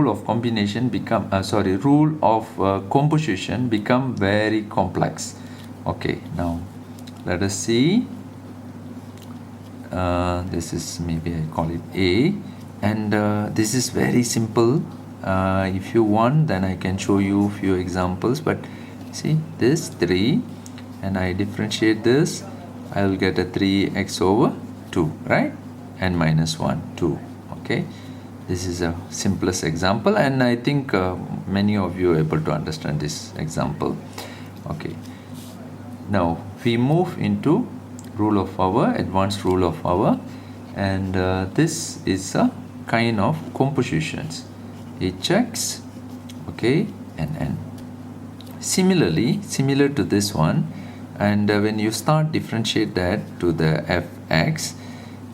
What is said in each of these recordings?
rule of combination become rule of composition become very complex. Okay, now let us see. This is, maybe I call it A, and this is very simple. If you want, then I can show you a few examples, but see this 3 and I differentiate this, I will get a 3x over 2, right? And minus 1, 2. Okay, this is a simplest example, and I think many of you are able to understand this example. Okay, now we move into rule of power, advanced rule of power, and this is a kind of compositions, hx, okay, and n. Similarly, similar to this one, and when you start differentiate that to the fx,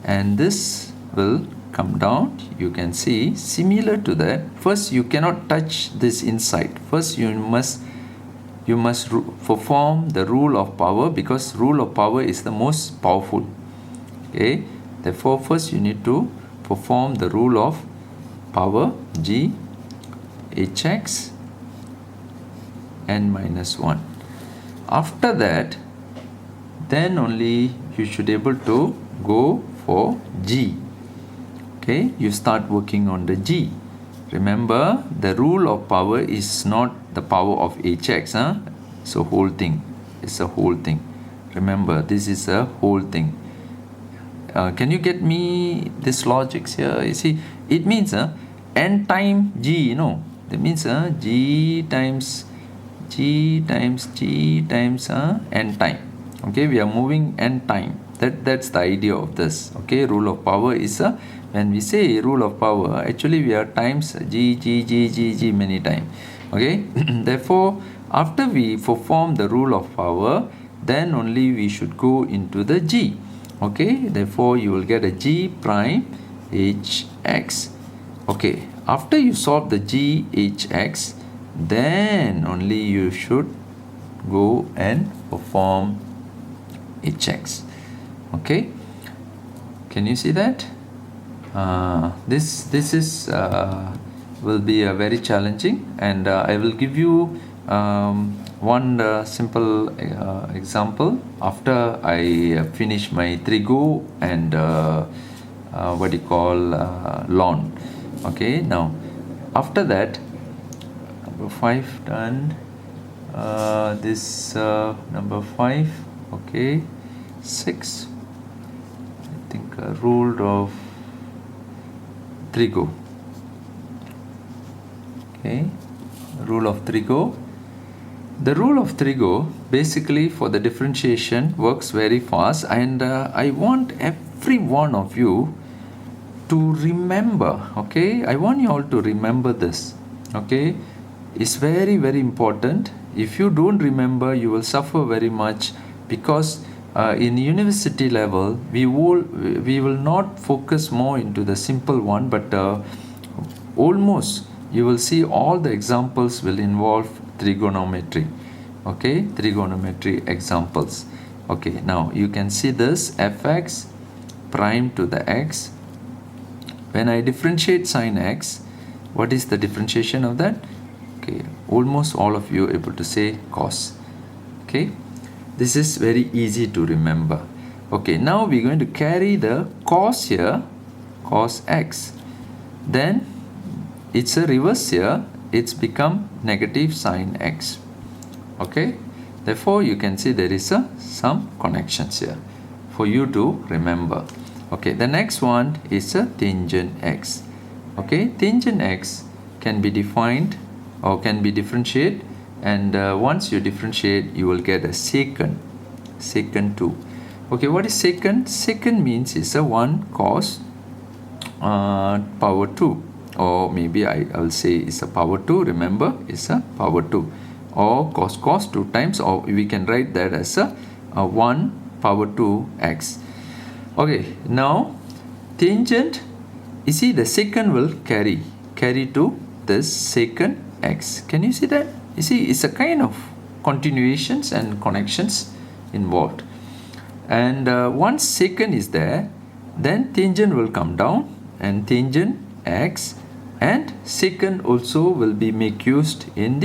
and this will come down, you can see similar to that. First, you cannot touch this inside. First, you must perform the rule of power, because rule of power is the most powerful. Okay, therefore first you need to perform the rule of power, g hx n minus 1. After that, then only you should able to go for g. Okay, you start working on the g. Remember, the rule of power is not the power of hx, so whole thing, it's a whole thing. Remember, this is a whole thing. Can you get me this logics here? You see, it means n time g, that means g times n time. Okay, we are moving n time. That's the idea of this. Okay, rule of power is when we say rule of power, actually we are times g many times. Okay, therefore after we perform the rule of power, then only we should go into the g. Okay, therefore you will get a g prime hx. Okay, after you solve the g hx, then only you should go and perform hx. Okay, can you see that? This is will be a very challenging, and I will give you one simple example after I finish my trigo and what do you call lawn. Okay, now after that, number 5 done. This number 5. Okay, 6. I think rule of trigo. Okay, rule of trigo. The rule of trigo basically for the differentiation works very fast, and I want every one of you to remember. Okay, I want you all to remember this. Okay, it's very important. If you don't remember, you will suffer very much, because in university level we will not focus more into the simple one, but almost you will see all the examples will involve trigonometry. Okay, trigonometry examples. Okay, now you can see this fx prime to the x. When I differentiate sine x, what is the differentiation of that? Okay, almost all of you are able to say cos. Okay, this is very easy to remember. Okay, now we're going to carry the cos here, cos x. Then it's a reverse here, it's become negative sine x. Okay, therefore you can see there is some connections here for you to remember. Okay, the next one is a tangent x. Okay, tangent x can be defined or can be differentiated, and once you differentiate, you will get a secant 2. Okay, what is secant? Secant means it's a 1 cos power 2, or maybe I will say it's a power 2. Remember, it's a power 2, or cos 2 times, or we can write that as a 1 power 2 x. Okay, now tangent, you see the secant will carry to this secant x. Can you see that? You see, it's a kind of continuations and connections involved. And once secant is there, then tangent will come down, and tangent x and secant also will be make used in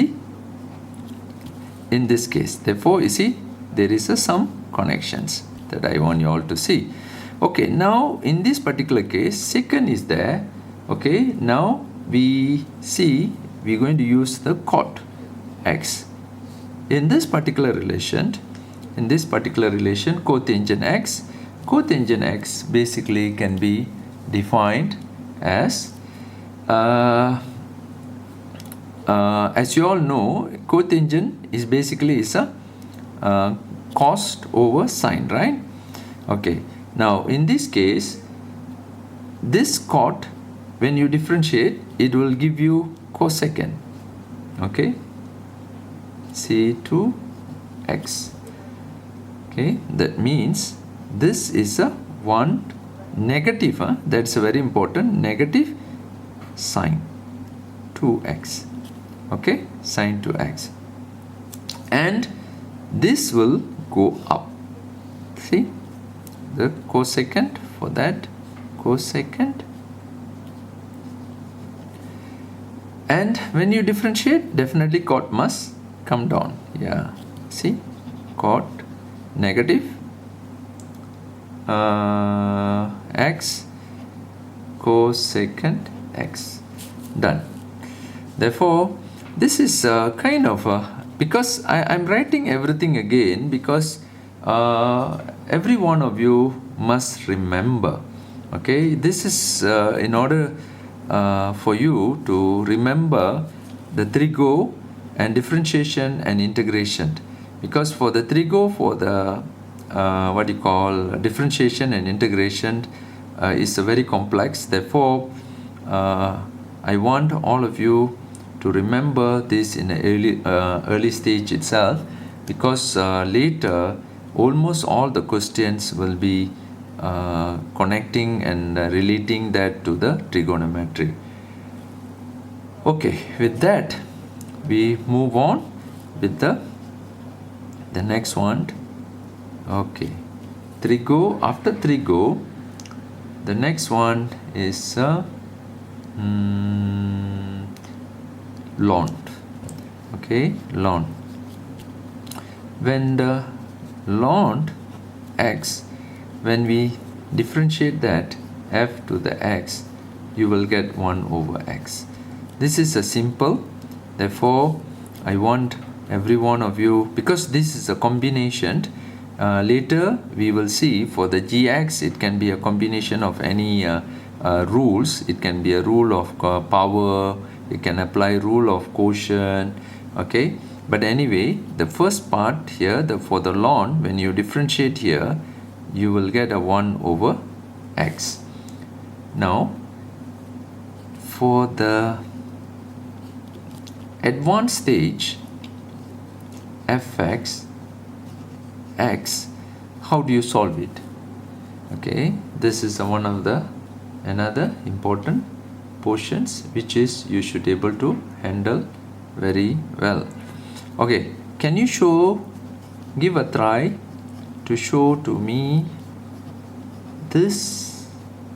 this case. Therefore, you see, there is some connections that I want you all to see. Okay, now in this particular case, secant is there. Okay, now we see we're going to use the cot x. In this particular relation, cotangent x basically can be defined as you all know, cotangent is basically a cost over sine, right? Okay, now in this case, this cot, when you differentiate, it will give you cosecant. Okay, C2x. Okay, that means this is a one negative, that's a very important, negative sine 2x. Okay, sine 2x, and this will go up. See, the cosecant for that, cosecant, and when you differentiate, definitely cot must come down. Yeah, see, cot negative x cosecant x. Done. Therefore, this is kind of because I'm writing everything again because every one of you must remember. Okay, this is in order for you to remember the trigo and differentiation and integration, because for the trigo, for the differentiation and integration is very complex. Therefore, I want all of you to remember this in the early stage itself, because later almost all the questions will be connecting and relating that to the trigonometry. Okay, with that we move on with the next one. Okay, trigo. After trigo, the next one is ln. Okay, ln. When the ln x, when we differentiate that f to the x, you will get 1 over x. This is a simple. Therefore, I want every one of you, because this is a combination, later we will see for the gx, it can be a combination of any rules. It can be a rule of power, you can apply rule of quotient. Okay, but anyway, the first part here, for the ln, when you differentiate here, you will get a 1 over x. Now, for the advanced stage, fx x, how do you solve it? Okay, this is one of the another important portions which is you should able to handle very well. Okay, can you give a try to show to me this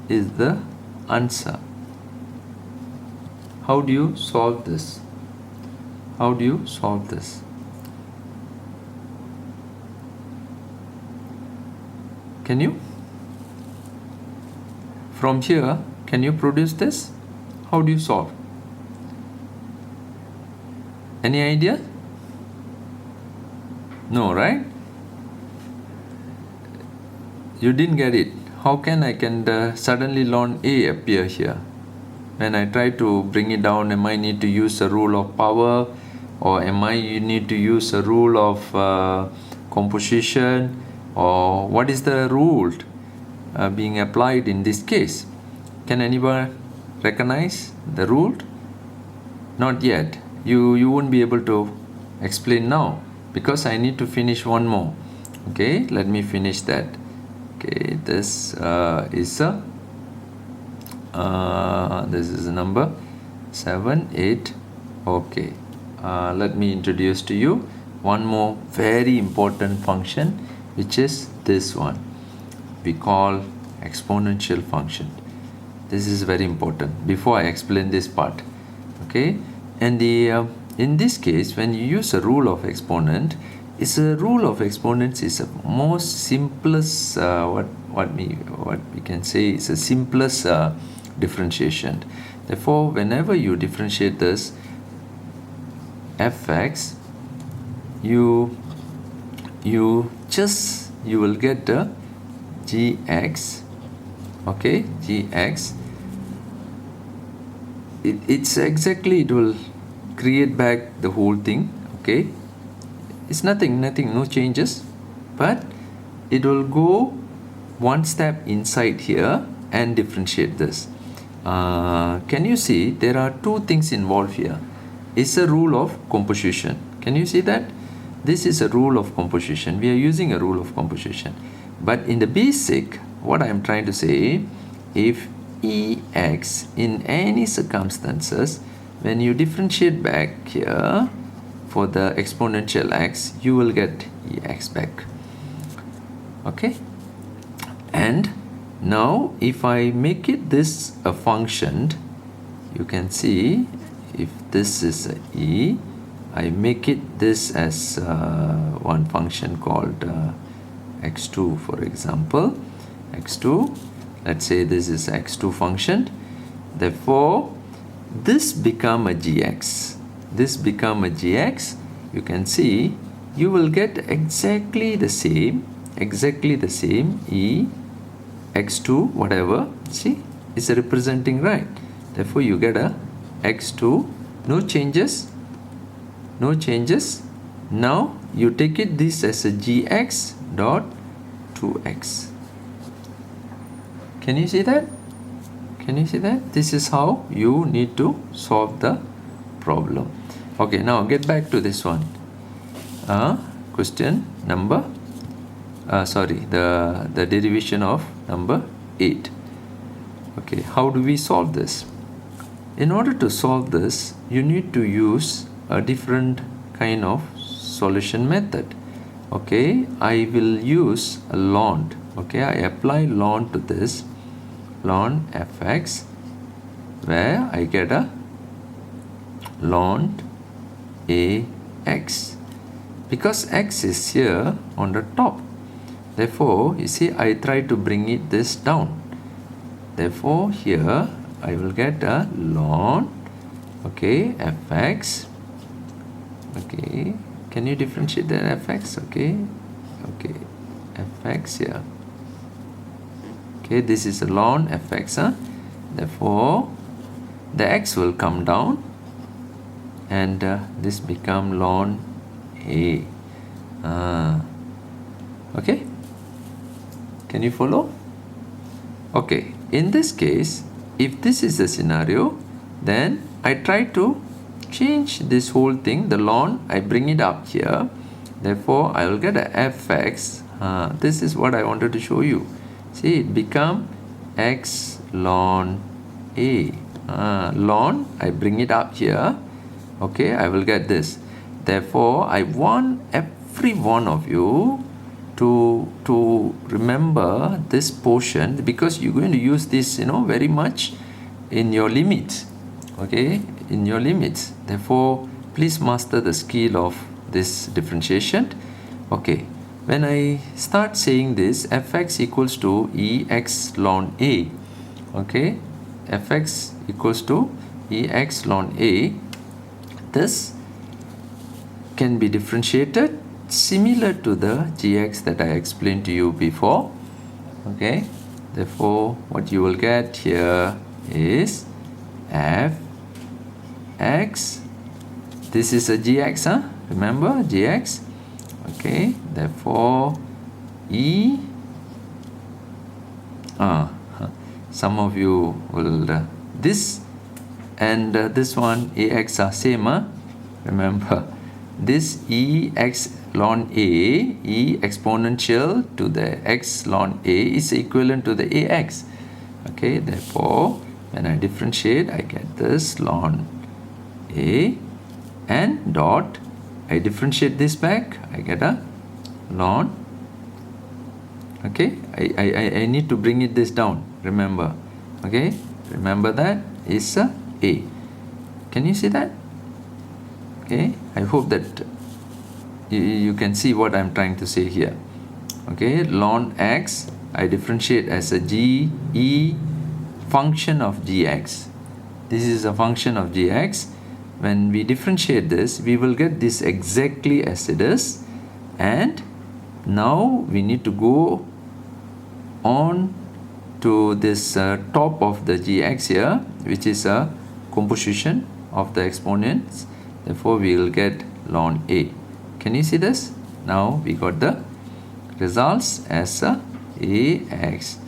is the answer. How do you solve this? How do you solve this? Can you? From here, can you produce this? How do you solve? Any idea? No, right? You didn't get it. How can suddenly ln A appear here? When I try to bring it down, am I need to use a rule of power, or you need to use a rule of composition, or what is the rule being applied in this case? Can anyone recognize the rule? Not yet. You won't be able to explain now, because I need to finish one more. Okay, let me finish that. Okay, this is number 7, 8. Okay, let me introduce to you one more very important function, which is this one we call exponential function. This is very important before I explain this part. Okay, and the in this case, when you use a rule of exponent, it's a rule of exponents is a most simplest what we can say is a simplest differentiation. Therefore, whenever you differentiate this fx, you will get the gx. Okay, gx, it's exactly, it will create back the whole thing. Okay, it's nothing, no changes, but it will go one step inside here and differentiate this. Can you see there are two things involved here? It's a rule of composition. Can you see that? This is a rule of composition. We are using a rule of composition. But in the basic, what I am trying to say, if ex in any circumstances, when you differentiate back here for the exponential x, you will get ex back. Okay, and now if I make it this a function, you can see if this is a e, I make it this as one function called x2, for example, x2. Let's say this is x2 function. Therefore, this become a gx. This become a gx. You can see you will get exactly the same e x2 whatever. See, it's representing right. Therefore, you get a x2, no changes. Now you take it this as a gx dot 2x. Can you see that? This is how you need to solve the problem. Okay, now get back to this one. Question number the derivation of number 8. Okay, how do we solve this? In order to solve this, you need to use a different kind of solution method. Okay, I will use a ln. Okay, I apply ln to this, ln fx, where I get a ln ax, because x is here on the top. Therefore, you see, I try to bring it this down. Therefore, here I will get a ln, okay, fx. Okay, can you differentiate the fx? Okay, fx here. Okay, this is a ln fx. Therefore, the x will come down, and this become ln a. Okay, can you follow? Okay, in this case, if this is the scenario, then I try to change this whole thing, the ln, I bring it up here. Therefore, I will get a fx. This is what I wanted to show you. See, it become x ln a. Ln, I bring it up here. Okay, I will get this. Therefore, I want every one of you to remember this portion, because you're going to use this, very much in your limits. Okay, in your limits. Therefore, please master the skill of this differentiation. Okay, when I start saying this, fx equals to ex ln a. Okay, fx equals to ex ln a. This can be differentiated similar to the gx that I explained to you before. Okay, therefore what you will get here is fx. This is a gx, remember, gx. Okay, therefore some of you will this and this one ax are same, remember. This ex ln a, e exponential to the x ln a is equivalent to the ax. Okay, therefore when I differentiate, I get this ln a, and dot, I differentiate this back, I get a ln. Okay, I need to bring it this down, remember. Okay, remember that, is a. Can you see that? Okay, I hope that you can see what I'm trying to say here. Okay, ln x I differentiate as a g e function of gx. This is a function of gx. When we differentiate this, we will get this exactly as it is, and now we need to go on to this top of the gx here, which is a composition of the exponents. Therefore we will get ln a. Can you see this? Now we got the results as a ax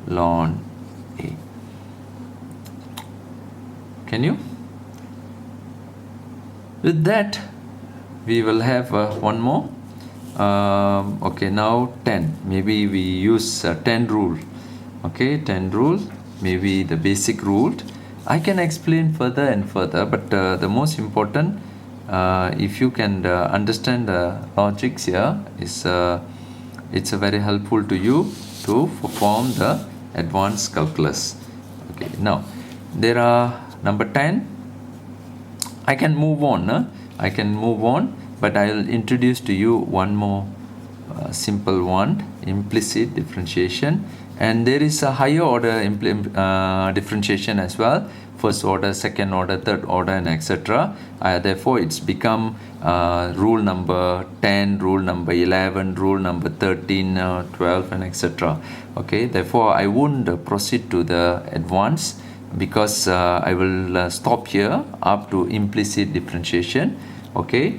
ln a. Can you? With that, we will have one more. Okay, now 10. Maybe we use 10 rule. Okay, 10 rule, maybe the basic rule. I can explain further and further, but the most important, if you can understand the logics here, is it's very helpful to you to perform the advanced calculus. Okay, now there are number 10. I can move on. I can move on, but I will introduce to you one more simple one, implicit differentiation. And there is a higher order differentiation as well, first order, second order, third order, and etc. Therefore it's become rule number 10, rule number 11, rule number 13, 12, and etc. Okay, therefore I won't proceed to the advanced, because I will stop here up to implicit differentiation. Okay,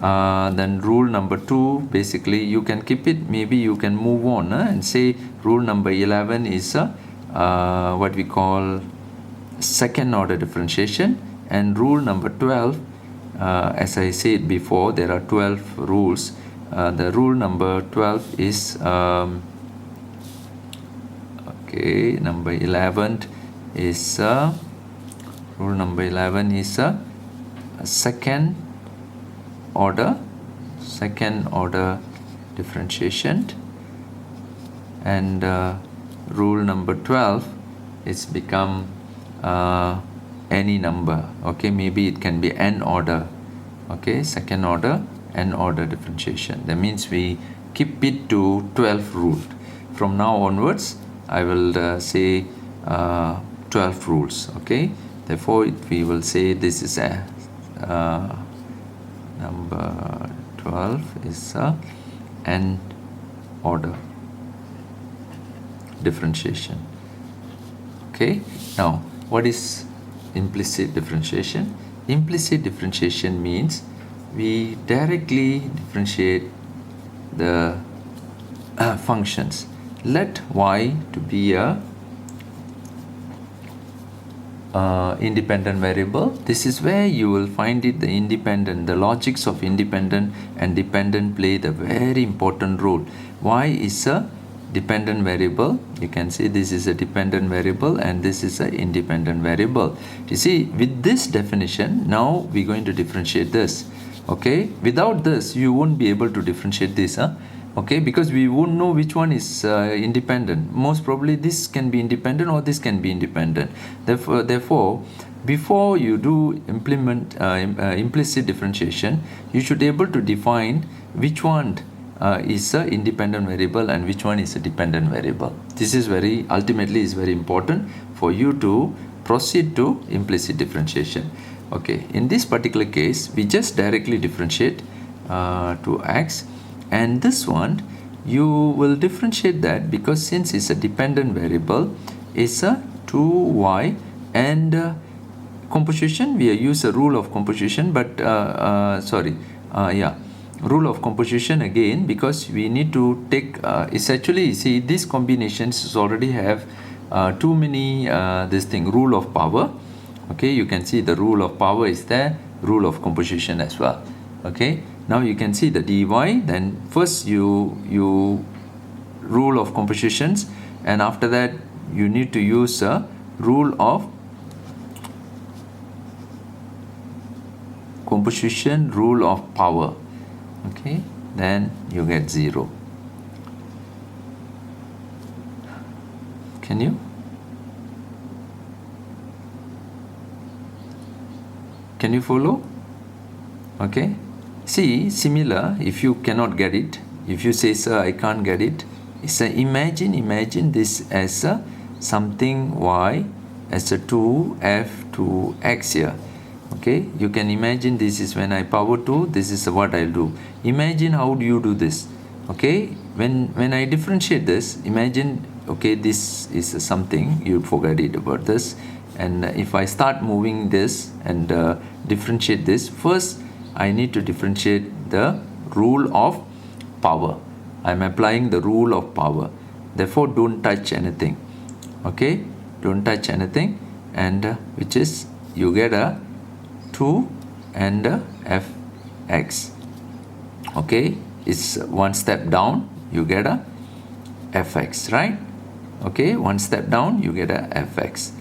then rule number 2, basically you can keep it, maybe you can move on and say rule number 11 is what we call second order differentiation, and rule number 12, as I said before, there are 12 rules. The rule number 12 is okay, number 11 is rule number 11 is a second order differentiation, and rule number 12 is become any number. Okay, maybe it can be n order. Okay, second order, n order differentiation. That means we keep it to 12 rule. From now onwards I will say 12 rules. Okay, therefore we will say this is a number 12 is a n order differentiation. Okay, now what is implicit differentiation? Implicit differentiation means we directly differentiate the functions. Let y to be a independent variable. This is where you will find it, the independent, the logics of independent and dependent play the very important role. Y is a dependent variable. You can see this is a dependent variable and this is an independent variable. You see, with this definition, now we're going to differentiate this. Okay, without this you won't be able to differentiate this, okay, because we won't know which one is independent. Most probably this can be independent or this can be independent. Therefore before you do implement implicit differentiation, you should be able to define which one is a independent variable and which one is a dependent variable. This is ultimately is very important for you to proceed to implicit differentiation. Okay, in this particular case we just directly differentiate to x, and this one you will differentiate that because since it's a dependent variable, it's a 2y, and composition we use a rule of composition, but rule of composition again, because we need to take it's actually, see, these combinations already have too many this thing, rule of power. Okay, you can see the rule of power is there, rule of composition as well. Okay, now you can see the dy, then first you rule of compositions, and after that you need to use a rule of composition, rule of power. Okay, then you get 0. Can you? Can you follow? Okay. See, similar, if you cannot get it, if you say, sir, I can't get it, it's imagine this as a something y as a 2f to x here. Okay, you can imagine this is when I power 2, this is what I'll do. Imagine how do you do this. Okay, when I differentiate this, imagine, okay, this is something, you forget it about this, and if I start moving this and differentiate this, first I need to differentiate the rule of power. I'm applying the rule of power, therefore don't touch anything. Okay, don't touch anything, and which is you get a 2 and fx. Okay, it's one step down, you get a fx, right? Okay, one step down, you get a fx,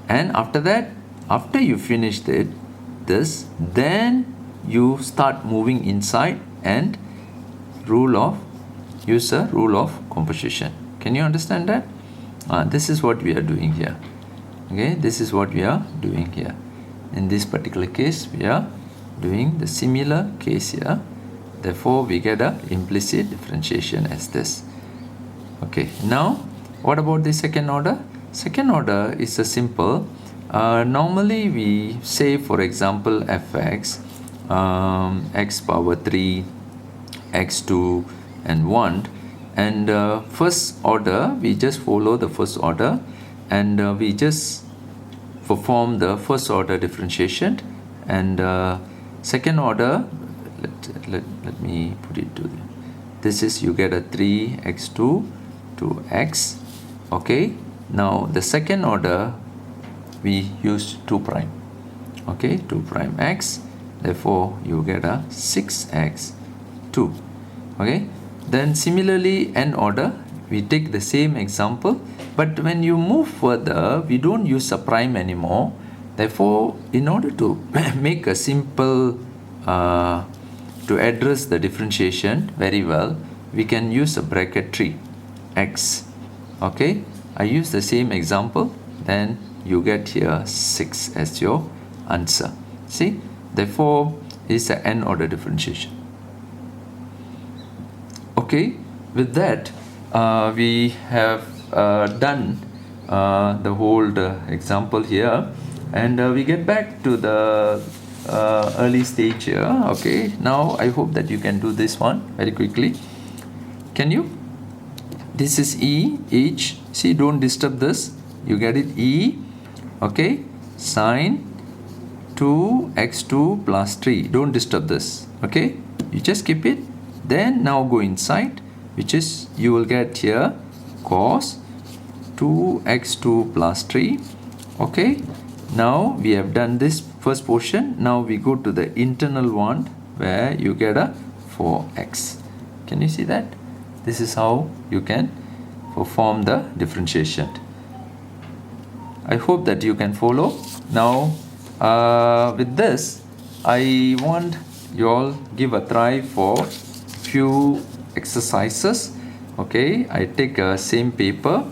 and after that, after you finished this, then you start moving inside and use a rule of composition. Can you understand that? This is what we are doing here. Okay, this is what we are doing here. In this particular case, we are doing the similar case here. Therefore, we get a implicit differentiation as this. Okay, now what about the second order? Second order is a simple. Normally, we say, for example, fx, x power 3, x2, and 1. And first order, we just follow the first order, and we just perform the first order differentiation, and second order, let me put it to this is you get a 3x2 to x. Okay, now the second order we use 2 prime. Okay, 2 prime x, therefore you get a 6x2. Okay, then similarly n order, we take the same example, but when you move further, we don't use a prime anymore. Therefore, in order to make a simple to address the differentiation very well, we can use a bracket 3 x. Okay, I use the same example, then you get here 6 as your answer. See, therefore it's an n order differentiation. Okay, with that we have done the whole example here, and we get back to the early stage here. Okay, now I hope that you can do this one very quickly. Can you? This is E, H. See, don't disturb this. You get it, E. Okay, sine 2x2 plus 3. Don't disturb this. Okay, you just keep it. Then now go inside, which is you will get here cos 2x2 plus 3. Okay, now we have done this first portion. Now we go to the internal one where you get a 4x. Can you see that? This is how you can perform the differentiation. I hope that you can follow. Now with this, I want you all give a try for few exercises. Okay, I take a same paper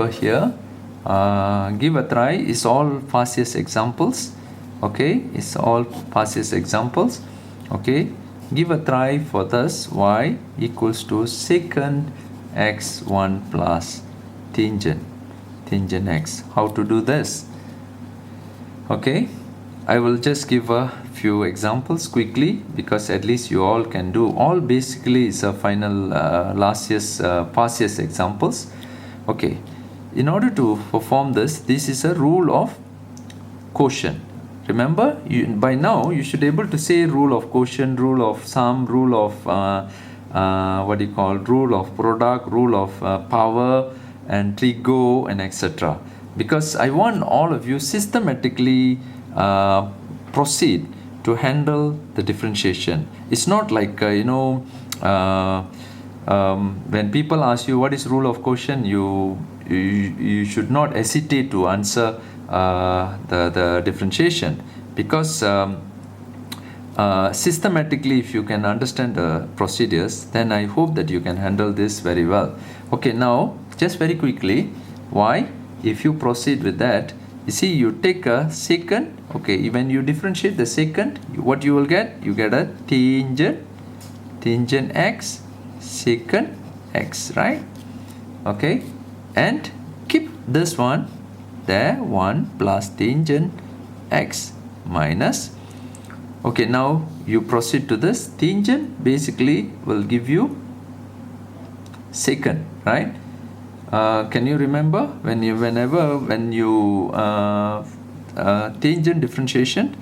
here. Give a try. It's all past years examples. Okay, it's all past years examples. Okay, give a try for this. Y equals to secant x1 plus tangent x. How to do this? Okay, I will just give a few examples quickly, because at least you all can do. All basically is a final past year's examples. Okay, in order to perform this is a rule of quotient. Remember, by now you should be able to say rule of quotient, rule of sum, rule of rule of product, rule of power, and trigo, and etc. Because I want all of you systematically proceed to handle the differentiation. It's not like when people ask you what is rule of quotient, you should not hesitate to answer the differentiation, because systematically, if you can understand the procedures, then I hope that you can handle this very well. Okay, now just very quickly, why, if you proceed with that, you see, you take a secant. Okay, when you differentiate the secant, what you will get? You get a tangent x secant x, right? Okay, and keep this one there, 1 plus tangent x minus. Okay, now you proceed to this. Tangent basically will give you secant, right? Can you remember when you tangent differentiation,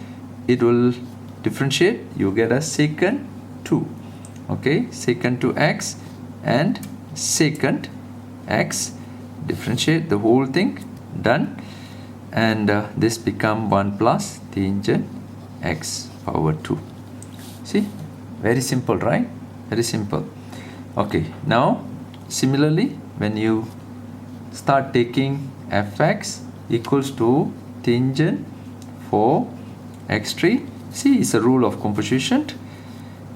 it will differentiate, you get a secant 2. Okay, secant to x and secant x, differentiate the whole thing, done, and this become 1 plus tangent x power 2. See, very simple, right? Very simple. Okay, now similarly, when you start taking fx equals to tangent for x3, see, it's a rule of composition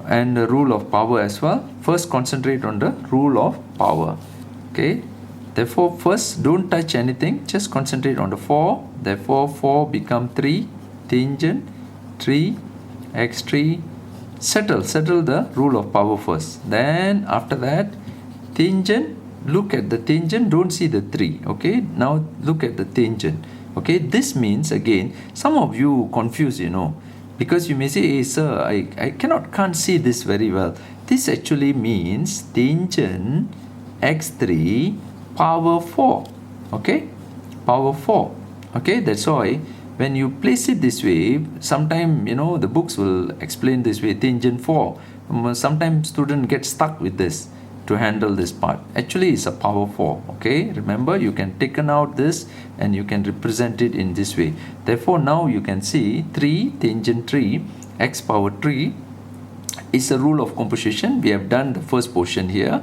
and a rule of power as well. First concentrate on the rule of power. Okay, therefore first don't touch anything, just concentrate on the 4. Therefore 4 become 3 tangent 3 x3. Settle the rule of power first, then after that tangent, look at the tangent, don't see the 3. Okay, now look at the tangent. Okay, this means, again, some of you confused, because you may say, hey sir, I can't see this very well. This actually means tangent x3 power 4. Okay, power 4. Okay, that's why when you place it this way, sometime the books will explain this way, tangent 4. Sometimes student get stuck with this to handle this part. Actually it's a power 4. Okay, remember, you can taken out this and you can represent it in this way. Therefore now you can see 3 tangent 3 x power 3 is a rule of composition. We have done the first portion here,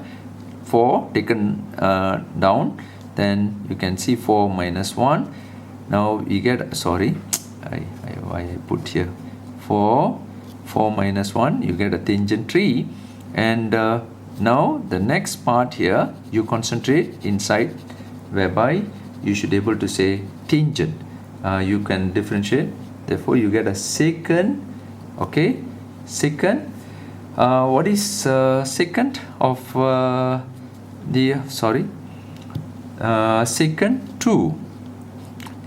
4 taken down, then you can see 4 minus 1. Now we get, sorry, I put here 4 minus 1, you get a tangent 3, and now the next part here you concentrate inside, whereby you should be able to say tangent. You can differentiate, therefore you get a secant. Okay, secant. What is secant of secant 2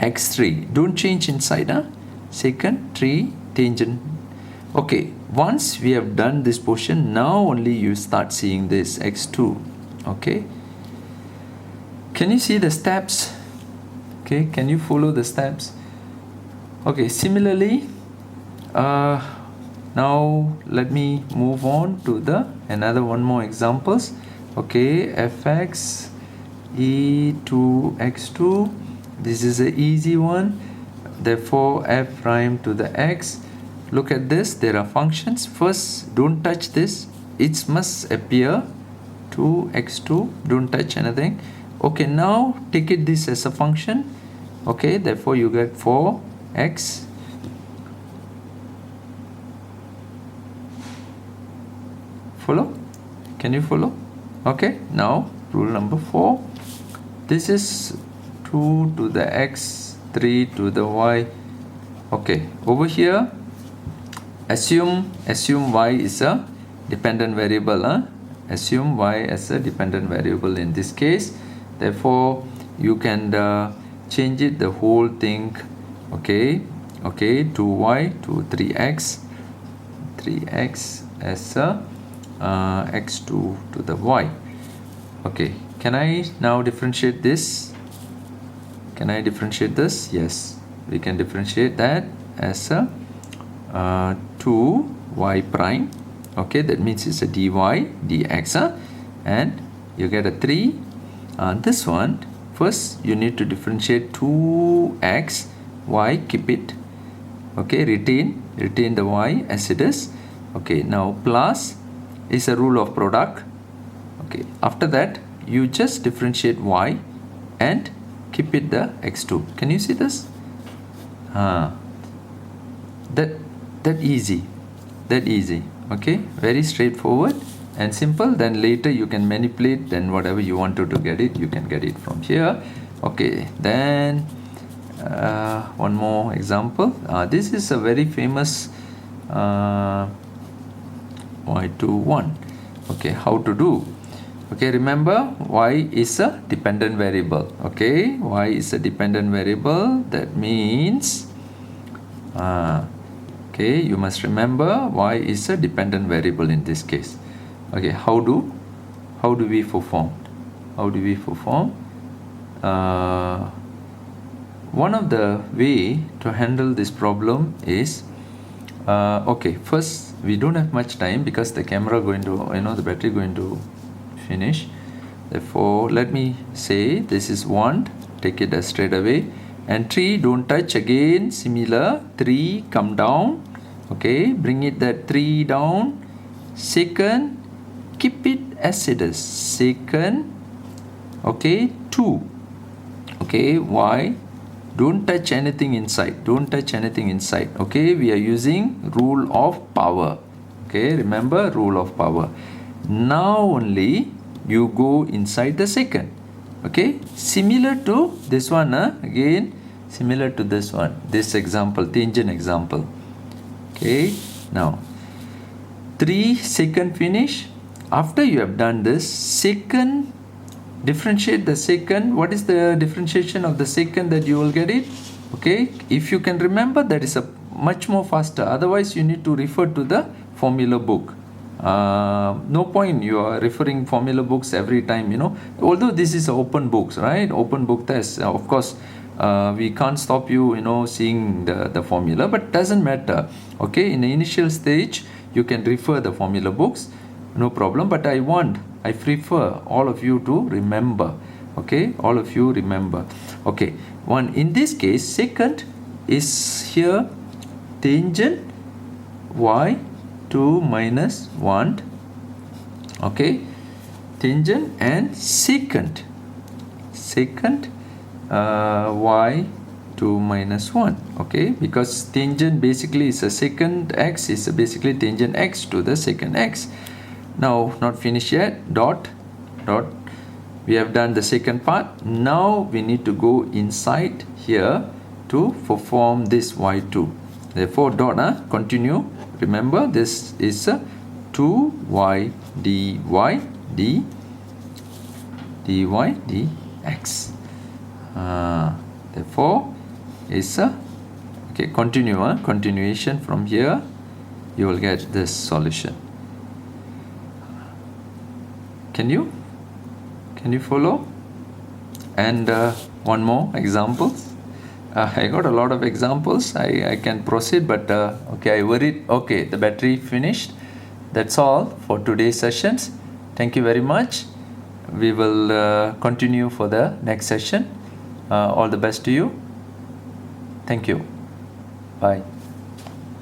x3. Don't change inside, secant 3 tangent. Okay, once we have done this portion, now only you start seeing this x2. Okay, can you see the steps? Okay, can you follow the steps? Okay, similarly, now let me move on to the another one more examples. Okay, fx e to x2, this is an easy one. Therefore f prime to the x. Look at this, there are functions. First, don't touch this, it must appear to x2, don't touch anything. Okay, now take it this as a function. Okay, therefore you get 4x follow. Can you follow? Okay, now rule number 4, this is 2 to the x, 3 to the y. Okay, over here assume y is a dependent variable. Assume y as a dependent variable in this case. Therefore you can change it the whole thing. Okay, 2y to 3x as a x2 to the y. Okay, can I now differentiate this? Can I differentiate this? Yes, we can differentiate that as a 2y prime. Okay, that means it's a dy dx, and you get a 3. This one, first you need to differentiate 2x, y, keep it. Okay, retain the y as it is. Okay, now plus is a rule of product. Okay, after that you just differentiate y and keep it the x2. Can you see this? That easy. Okay, very straightforward and simple. Then later you can manipulate, then whatever you want to get it, you can get it from here. Okay, then One more example. This is a very famous y21. Okay, how to do? Okay, remember y is a dependent variable. Okay, y is a dependent variable. That means okay, you must remember y is a dependent variable in this case. Okay, how do we perform? One of the way to handle this problem is okay, first we don't have much time because the camera going to, the battery going to finish. Therefore, let me say this is 1, take it as straight away, and 3 don't touch again, similar. 3 come down, okay, bring it that 3 down. Second, keep it as it is. Second, okay, 2, okay, y, don't touch anything inside, okay. We are using rule of power, okay, remember rule of power. Now only you go inside the second, okay, similar to this one, again similar to this one, this example, tangent example. Okay, now 3 second finish. After you have done this, second, differentiate the second. What is the differentiation of the second that you will get it? Okay, if you can remember, that is a much more faster. Otherwise you need to refer to the formula book. No point you are referring formula books every time, although this is open books, right? Open book test, of course. We can't stop you, seeing the formula, but doesn't matter. Okay, in the initial stage you can refer the formula books, no problem, but I prefer all of you to remember. Okay, all of you remember. Okay, one, in this case, second is here tangent y2 minus 1. Okay, tangent, and second y2 minus 1. Okay, because tangent basically is a second x, is basically tangent x to the second x. Now, not finished yet, dot. We have done the second part. Now we need to go inside here to perform this y2. Therefore, dot, continue. Remember, this is a 2y dy dx. Therefore, is a okay. Continuation from here. You will get this solution. Can you follow? And one more example. I got a lot of examples. I can proceed, but okay, I worried. Okay, the battery finished. That's all for today's sessions. Thank you very much. We will continue for the next session. All the best to you. Thank you. Bye.